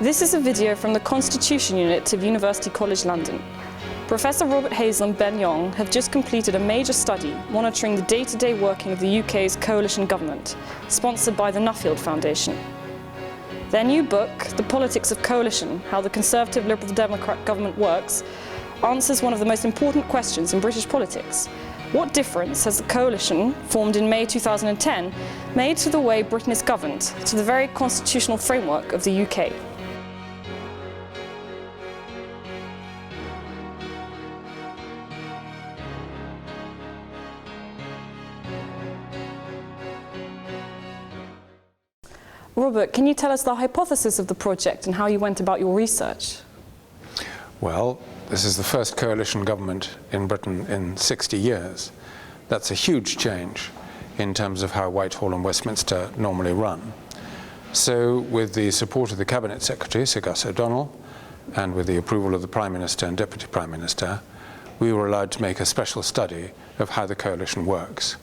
This is a video from the Constitution Unit of University College London. Professor Prof Hazell and Ben Yong have just completed a major study monitoring the day-to-day working of the UK's coalition government, sponsored by the Nuffield Foundation. Their new book, The Politics of Coalition, How the Conservative Liberal Democrat Government Works, answers one of the most important questions in British politics. What difference has the coalition, formed in May 2010, made to the way Britain is governed, to the very constitutional framework of the UK? Robert, can you tell us the hypothesis of the project and how you went about your research? Well, this is the first coalition government in Britain in 60 years. That's a huge change in terms of how Whitehall and Westminster normally run. So, with the support of the Cabinet Secretary, Sir Gus O'Donnell, and with the approval of the Prime Minister and Deputy Prime Minister, we were allowed to make a special study of how the coalition works.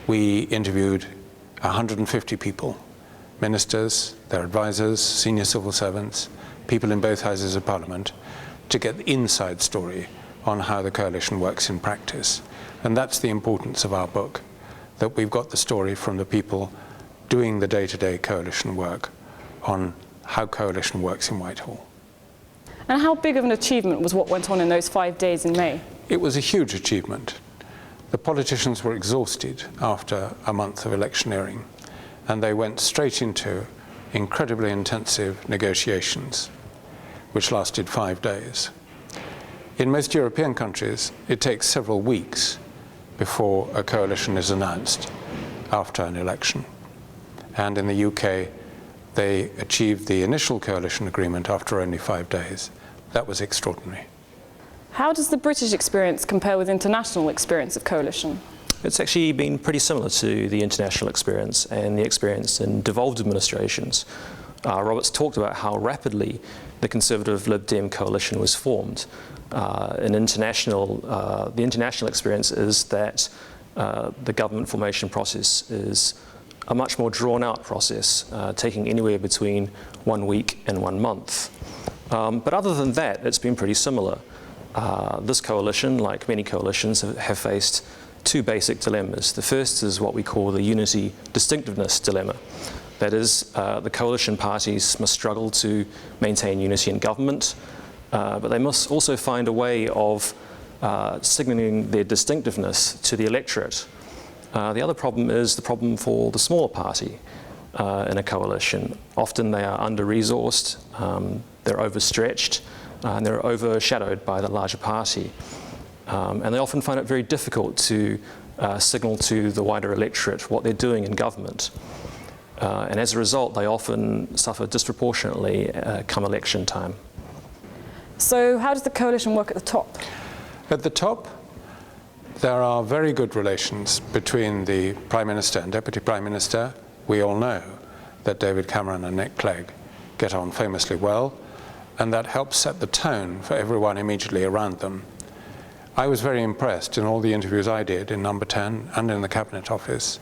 We interviewed 150 people. Ministers, their advisors, senior civil servants, people in both houses of Parliament, to get the inside story on how the coalition works in practice. And that's the importance of our book, that we've got the story from the people doing the day-to-day coalition work on how coalition works in Whitehall. And how big of an achievement was what went on in those 5 days in May? It was a huge achievement. The politicians were exhausted after a month of electioneering, and they went straight into incredibly intensive negotiations, which lasted 5 days. In most European countries, it takes several weeks before a coalition is announced after an election. And in the UK, they achieved the initial coalition agreement after only 5 days. That was extraordinary. How does the British experience compare with international experience of coalition? It's actually been pretty similar to the international experience and the experience in devolved administrations. Robert's talked about how rapidly the Conservative Lib Dem coalition was formed. The international experience is that the government formation process is a much more drawn-out process, taking anywhere between 1 week and 1 month. But other than that, it's been pretty similar. This coalition, like many coalitions, have faced two basic dilemmas. The first is what we call the unity distinctiveness dilemma. That is, the coalition parties must struggle to maintain unity in government, but they must also find a way of signalling their distinctiveness to the electorate. The other problem is the problem for the smaller party in a coalition. Often they are under-resourced, they're overstretched, and they're overshadowed by the larger party. And they often find it very difficult to signal to the wider electorate what they're doing in government. And as a result, they often suffer disproportionately come election time. So how does the coalition work at the top? At the top, there are very good relations between the Prime Minister and Deputy Prime Minister. We all know that David Cameron and Nick Clegg get on famously well, and that helps set the tone for everyone immediately around them. I was very impressed in all the interviews I did in Number 10 and in the Cabinet Office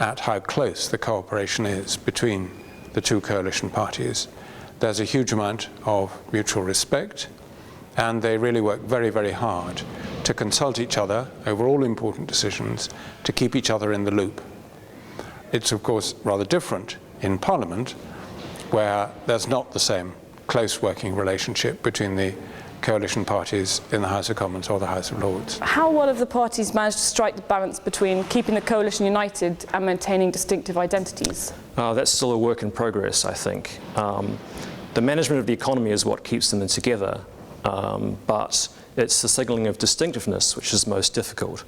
at how close the cooperation is between the two coalition parties. There's a huge amount of mutual respect, and they really work very, very hard to consult each other over all important decisions, to keep each other in the loop. It's of course rather different in Parliament, where there's not the same close working relationship between the coalition parties in the House of Commons or the House of Lords. How well have the parties managed to strike the balance between keeping the coalition united and maintaining distinctive identities? That's still a work in progress, I think. The management of the economy is what keeps them together, but it's the signalling of distinctiveness which is most difficult.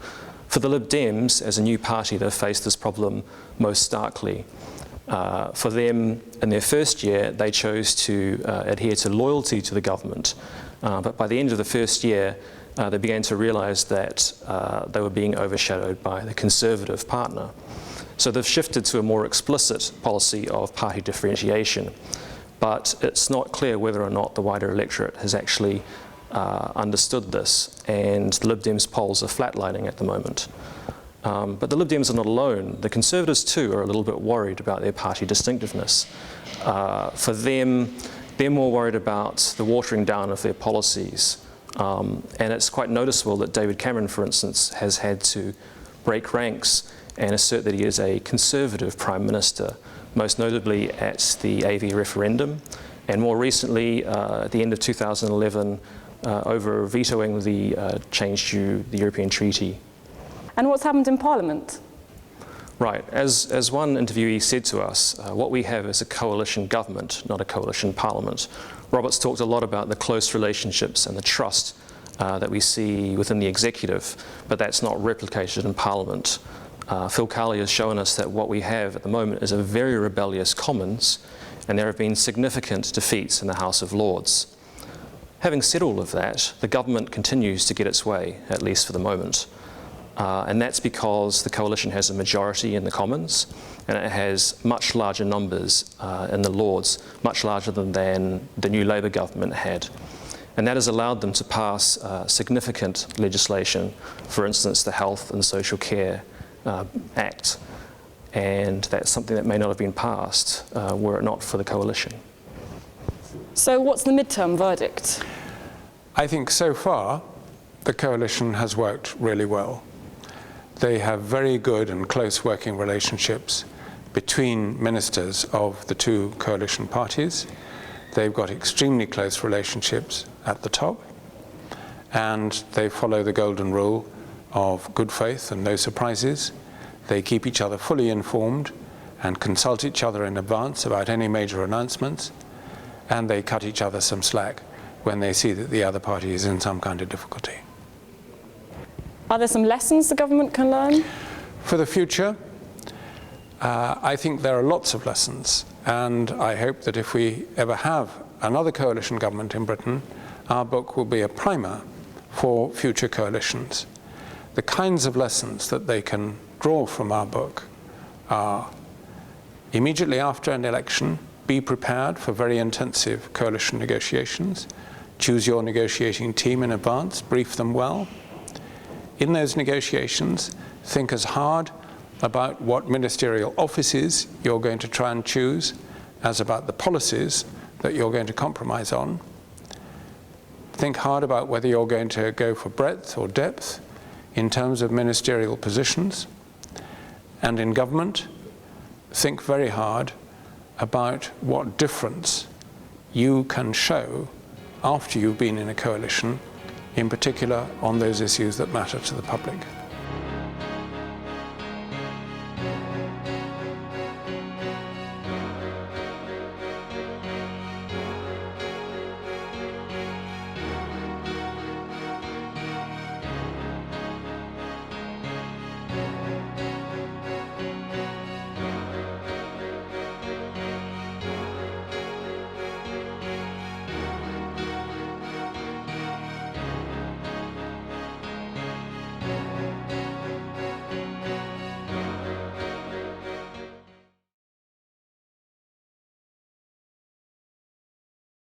For the Lib Dems, as a new party, they've faced this problem most starkly. For them, in their first year, they chose to adhere to loyalty to the government. But by the end of the first year, they began to realise that they were being overshadowed by the Conservative partner. So they've shifted to a more explicit policy of party differentiation. But it's not clear whether or not the wider electorate has actually understood this, and the Lib Dems polls are flatlining at the moment. But the Lib Dems are not alone. The Conservatives too are a little bit worried about their party distinctiveness. For them, They're more worried about the watering down of their policies. And it's quite noticeable that David Cameron, for instance, has had to break ranks and assert that he is a Conservative Prime Minister, most notably at the AV referendum, and more recently, at the end of 2011, over vetoing the change to the European Treaty. And what's happened in Parliament? Right. As one interviewee said to us, what we have is a coalition government, not a coalition parliament. Robert's talked a lot about the close relationships and the trust that we see within the executive, but that's not replicated in Parliament. Phil Carley has shown us that what we have at the moment is a very rebellious Commons, and there have been significant defeats in the House of Lords. Having said all of that, the government continues to get its way, at least for the moment. And that's because the coalition has a majority in the Commons, and it has much larger numbers in the Lords, much larger than the new Labour government had. And that has allowed them to pass significant legislation, for instance, the Health and Social Care Act. And that's something that may not have been passed were it not for the coalition. So what's the midterm verdict? I think so far the coalition has worked really well. They have very good and close working relationships between ministers of the two coalition parties. They've got extremely close relationships at the top, and they follow the golden rule of good faith and no surprises. They keep each other fully informed and consult each other in advance about any major announcements, and they cut each other some slack when they see that the other party is in some kind of difficulty. Are there some lessons the government can learn? For the future, I think there are lots of lessons, and I hope that if we ever have another coalition government in Britain, our book will be a primer for future coalitions. The kinds of lessons that they can draw from our book are: immediately after an election, be prepared for very intensive coalition negotiations. Choose your negotiating team in advance, brief them well. In those negotiations, think as hard about what ministerial offices you're going to try and choose as about the policies that you're going to compromise on. Think hard about whether you're going to go for breadth or depth in terms of ministerial positions. And in government, think very hard about what difference you can show after you've been in a coalition, in particular on those issues that matter to the public.